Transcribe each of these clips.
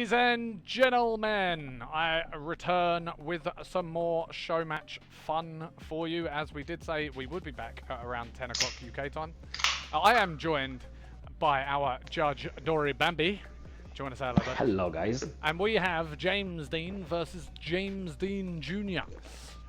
Ladies and gentlemen, I return with some more Showmatch fun for you. As we did say, we would be back at around 10 o'clock UK time. I am joined by our judge, Dory Bambi. Do you want to say hello, bud? Hello, guys. And we have James Dean versus James Dean Jr.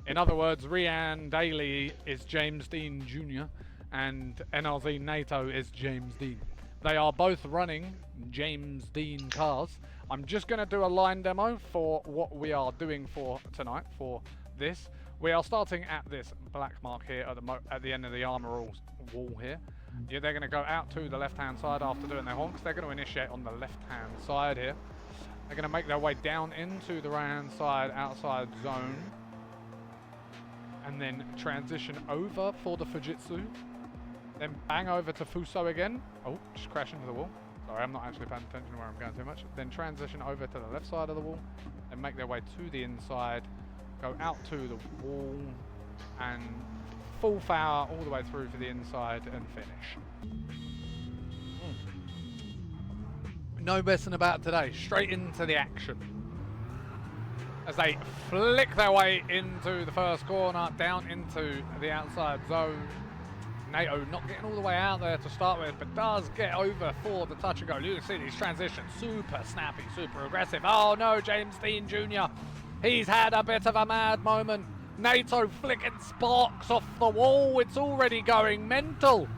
In other words, Rian Daly is James Dean Jr. and NRZ Nato is James Dean. They are both running James Dean cars. I'm just going to do a line demo for what we are doing for tonight for this. We are starting at this black mark here at the end of the armor wall here. Yeah, they're going to go out to the left-hand side after doing their honks. They're going to initiate on the left-hand side here. They're going to make their way down into the right-hand side outside zone. And then transition over for the Fujitsu. Then bang over to Fuso again. Oh, just crash into the wall. Sorry, I'm not actually paying attention where I'm going too much. Then transition over to the left side of the wall. Then make their way to the inside. Go out to the wall. And full power all the way through to the inside and finish. No messing about today. Straight into the action. As they flick their way into the first corner, down into the outside zone. Nato not getting all the way out there to start with, but does get over for the touch and go. You can see these transitions, super snappy, super aggressive. Oh no, James Dean Jr. He's had a bit of a mad moment. Nato flicking sparks off the wall. It's already going mental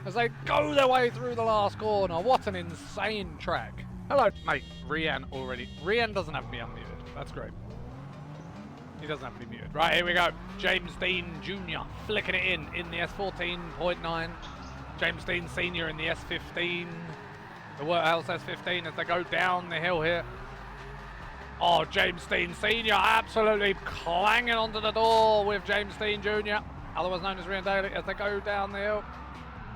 as they go their way through the last corner. What an insane track. Hello, mate. Rian doesn't have me unmuted. That's great. He doesn't have to be muted. Right, here we go. James Dean Jr. flicking it in the S14.9. James Dean Sr. in the S15. The Warehouse S15 as they go down the hill here. Oh, James Dean Sr. absolutely clanging onto the door with James Dean Jr., otherwise known as Rian Daly, as they go down the hill.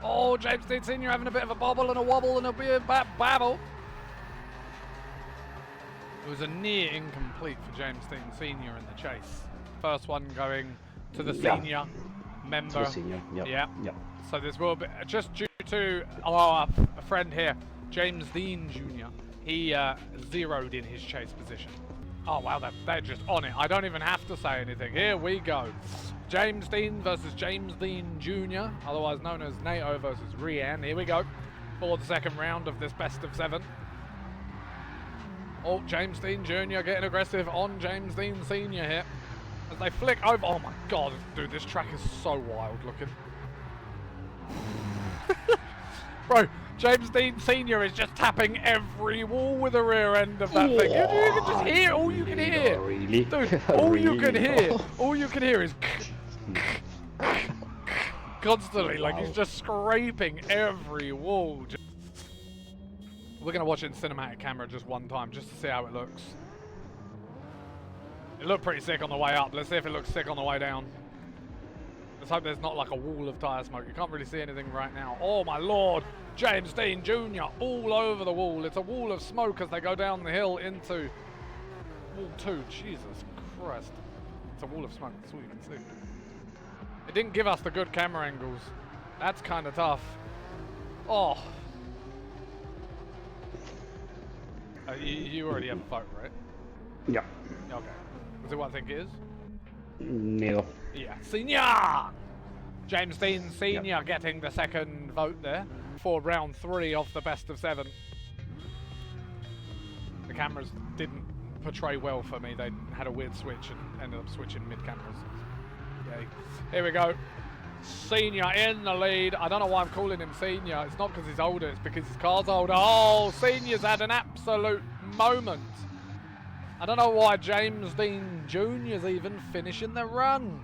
Oh, James Dean Sr. having a bit of a bobble and a wobble and a bit of babble. It was a near incomplete for James Dean Sr. in the chase. First one going to the senior member. To the senior, yep. Yeah. Yep. So this will be just due to our friend here, James Dean Jr. He zeroed in his chase position. Oh wow, they're just on it. I don't even have to say anything. Here we go. James Dean versus James Dean Jr., otherwise known as Nato versus Rian. Here we go for the second round of this best of 7. Oh, James Dean Jr. getting aggressive on James Dean Sr. here. As they flick over. Oh my god, dude, this track is so wild looking. Bro, James Dean Sr. is just tapping every wall with the rear end of that thing. You can just hear, all you can hear. Really? Dude, all you can hear is constantly, like he's just scraping every wall. We're going to watch it in cinematic camera just one time, just to see how it looks. It looked pretty sick on the way up. Let's see if it looks sick on the way down. Let's hope there's not like a wall of tyre smoke. You can't really see anything right now. Oh my lord! James Dean Jr. all over the wall. It's a wall of smoke as they go down the hill into wall 2. Jesus Christ. It's a wall of smoke. That's all you can see. It didn't give us the good camera angles. That's kind of tough. Oh. You already have a vote, right? Yeah. Okay. Is it what I think it is? No. Yeah. Senior! James Dean Sr. getting the second vote there for round 3 of the best of 7. The cameras didn't portray well for me. They had a weird switch and ended up switching mid-cameras. Yay. Here we go. Senior in the lead. I don't know why I'm calling him Senior. It's not because he's older, it's because his car's older. Oh, Senior's had an absolute moment. I don't know why James Dean Jr.'s even finishing the run.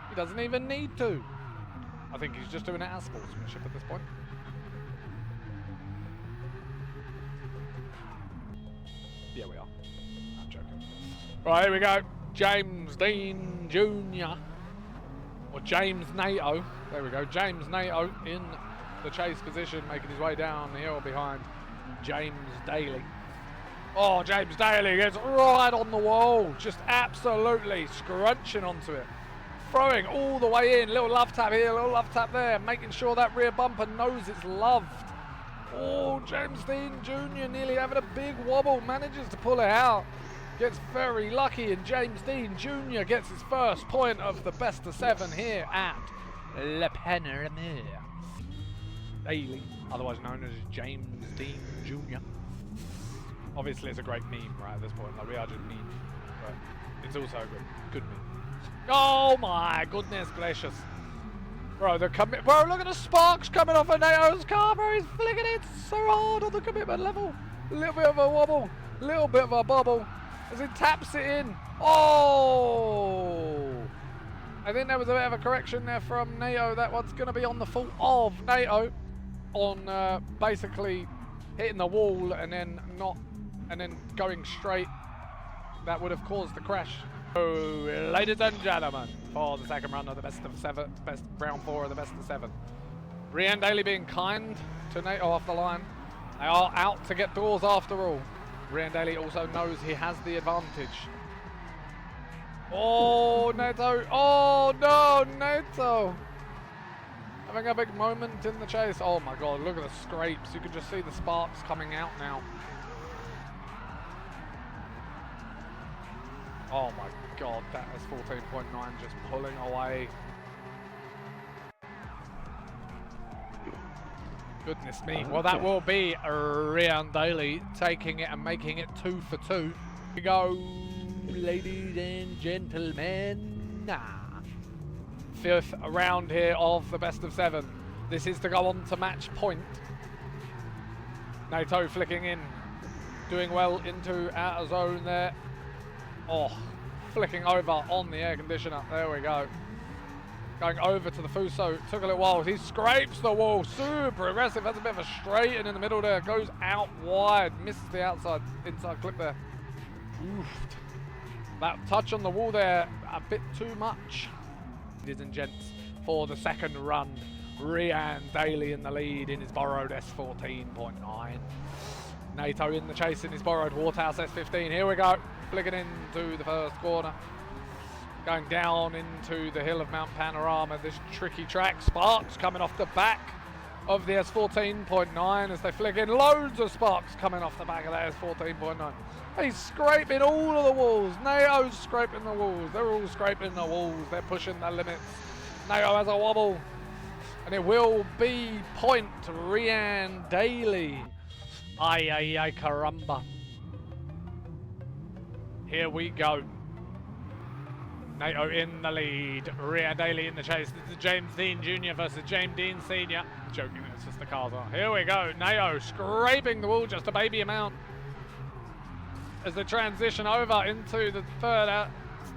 He doesn't even need to. I think he's just doing it as sportsmanship at this point. Yeah, we are. I'm joking. Right, here we go. James Dean Jr. Or James Nato. There we go. James Nato in the chase position, making his way down the hill behind James Daly. Oh, James Daly gets right on the wall. Just absolutely scrunching onto it. Throwing all the way in. Little love tap here, little love tap there. Making sure that rear bumper knows it's loved. Oh, James Dean Jr. nearly having a big wobble, manages to pull it out. Gets very lucky, and James Dean Jr. gets his first point of the best of 7 here at Le Panorama. Daly, otherwise known as James Dean Jr. Obviously, it's a great meme right at this point. Like, we are just meme, but it's also a good meme. Oh my goodness gracious. Bro, bro, look at the sparks coming off of Nato's car, bro. He's flicking it so hard on the commitment level. A little bit of a wobble, a little bit of a bobble as he taps it in. Oh! I think there was a bit of a correction there from Nato. That one's going to be on the fault of Nato on basically hitting the wall and then going straight. That would have caused the crash. So, ladies and gentlemen, for the second run of the best of 7, round 4 of the best of 7. Rian Daly being kind to Nato off the line. They are out to get doors after all. Rian Daly also knows he has the advantage. Oh, Nato. Oh, no, Nato. Having a big moment in the chase. Oh, my God. Look at the scrapes. You can just see the sparks coming out now. Oh, my God. That is 14.9 just pulling away. Goodness me. Well, that will be Rian Daly taking it and making it 2 for 2. Here we go, ladies and gentlemen. 5th round here of the best of 7. This is to go on to match point. Nato flicking in, doing well into outer zone there. Oh, flicking over on the air conditioner. There we go. Going over to the Fuso. Took a little while. He scrapes the wall. Super aggressive. Has a bit of a straighten in the middle there. Goes out wide. Misses the inside clip there. Oof. That touch on the wall there, a bit too much. Ladies and gents, for the second run, Rian Daly in the lead in his borrowed S14.9. Nato in the chase in his borrowed Waterhouse S15. Here we go. Flicking into the first corner. Going down into the hill of Mount Panorama, this tricky track. Sparks coming off the back of the S14.9 as they flick in. Loads of sparks coming off the back of that S14.9. He's scraping all of the walls. Nato's scraping the walls. They're all scraping the walls. They're pushing the limits. Nato has a wobble. And it will be point Rian Daly. Ay, ay, ay, caramba. Here we go. Nato in the lead, Rian Daly in the chase. This is James Dean Jr. versus James Dean Sr. Joking, it's just the cars are. Here we go, Nato scraping the wall just a baby amount as they transition over into the third out.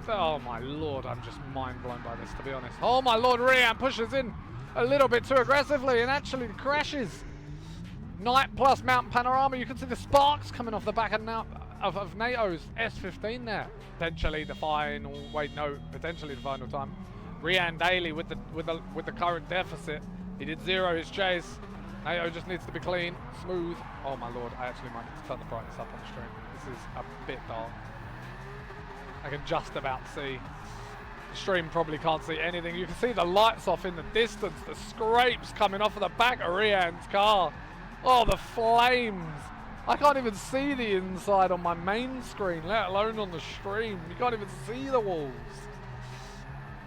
Oh my lord, I'm just mind blown by this, to be honest. Oh my lord, Rian pushes in a little bit too aggressively and actually crashes. Night plus Mount Panorama, you can see the sparks coming off the back of Nato's S15 there. Potentially the final, potentially the final time. Rian Daly with the current deficit. He did 0 his chase. Nato just needs to be clean, smooth. Oh my lord, I actually might need to turn the brightness up on the stream. This is a bit dark. I can just about see. The stream probably can't see anything. You can see the lights off in the distance, the scrapes coming off of the back of Rian's car. Oh, the flames. I can't even see the inside on my main screen, let alone on the stream. You can't even see the walls.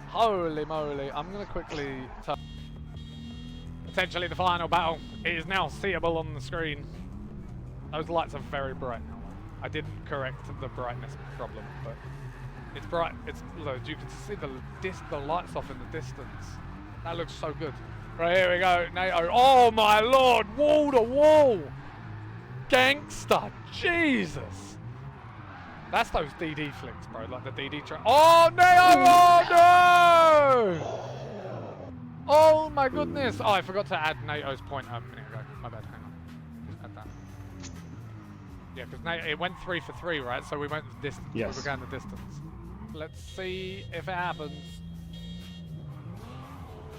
Holy moly. I'm going to quickly turn. Potentially the final battle. It is now seeable on the screen. Those lights are very bright now. I didn't correct the brightness problem, but it's bright. It's loads. You can see the lights off in the distance. That looks so good. Right, here we go. Nato. Oh my lord. Wall to wall. Gangster. Jesus. That's those DD flicks, bro. Like the DD track. Oh, Nato. Oh no. Oh my goodness. Oh, I forgot to add Nato's point up. Here we go. My bad. Hang on. Just add that. Yeah, because it went 3 for 3, right? So we went the distance. Yes. We were going the distance. Let's see if it happens.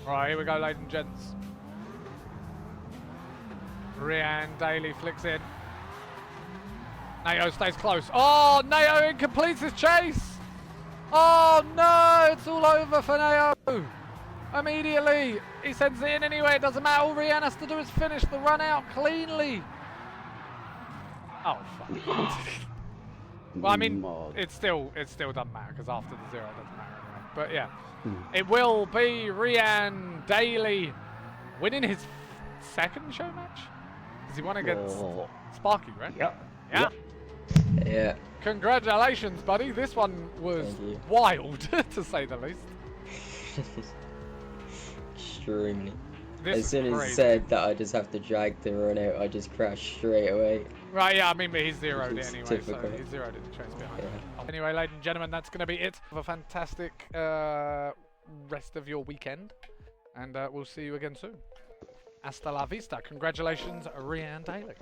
Right, here we go, ladies and gents. Rian Daly flicks in. Nato stays close. Oh, Nato completes his chase. Oh no, it's all over for Nato. Immediately, He sends it in anyway. It doesn't matter. All Rian has to do is finish the run out cleanly. Oh, fuck. Well, I mean, it still doesn't matter because after the 0 it doesn't matter anyway. But yeah, it will be Rian Daly winning his second show match because he won against Sparky, right? Yep. Yeah. Yeah. Congratulations, buddy. This one was wild, to say the least. Extremely. This as soon as crazy. he said that I just have to drag the run out, I just crashed straight away. Right, yeah, I mean, but he's zeroed it It's anyway, typical. so he's zeroed it the chase behind. Yeah. Anyway, ladies and gentlemen, that's going to be it. Have a fantastic rest of your weekend, and we'll see you again soon. Hasta la vista. Congratulations, Rian Daly.